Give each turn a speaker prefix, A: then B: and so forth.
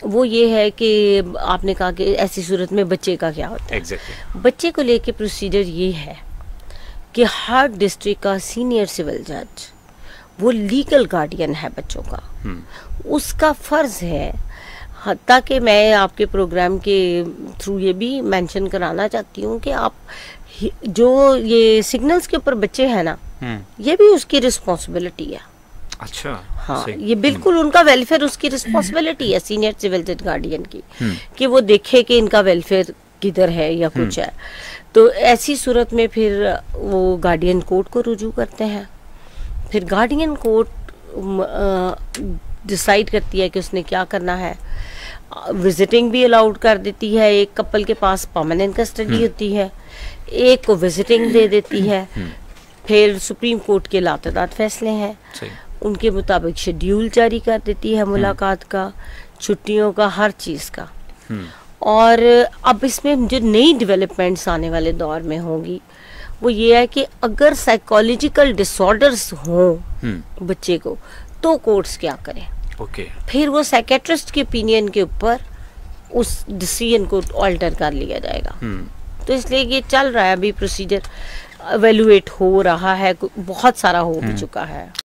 A: वो ये है कि आपने कहा कि ऐसी सूरत में बच्चे का क्या होता है।
B: Exactly.
A: बच्चे को लेके प्रोसीजर ये है कि हर डिस्ट्रिक्ट का सीनियर सिविल जज वो लीगल गार्डियन है बच्चों का। उसका फर्ज है, ताकि मैं आपके प्रोग्राम के थ्रू ये भी मेंशन कराना चाहती हूँ कि आप जो ये सिग्नल्स के ऊपर बच्चे हैं ना, ये भी उसकी रिस्पॉन्सिबिलिटी है।
B: अच्छा,
A: हाँ, ये बिल्कुल उनका वेलफेयर उसकी रिस्पॉन्सिबिलिटी है सीनियर सिविल जज गार्डियन की, कि वो देखे कि इनका वेलफेयर किधर है या कुछ है। तो ऐसी सूरत में फिर वो गार्डियन कोर्ट को रुजू करते हैं। फिर गार्डियन कोर्ट डिसाइड करती है कि उसने क्या करना है। विजिटिंग भी अलाउड कर देती है, एक कपल के पास परमानेंट कस्टडी होती है, एक को विजिटिंग दे देती है। फिर सुप्रीम कोर्ट के लातदाद फैसले हैं, उनके मुताबिक शेड्यूल जारी कर देती है मुलाकात का, छुट्टियों का, हर चीज़ का। और अब इसमें जो नई डेवलपमेंट्स आने वाले दौर में होंगी वो ये है कि अगर साइकोलॉजिकल डिसऑर्डर्स हों बच्चे को, तो कोर्ट्स क्या करें। फिर वो साइकेट्रिस्ट के ओपिनियन के ऊपर उस डिसीजन को ऑल्टर कर लिया जाएगा। तो इसलिए ये चल रहा है अभी प्रोसीजर, एवेलुएट हो रहा है, बहुत सारा हो भी चुका है।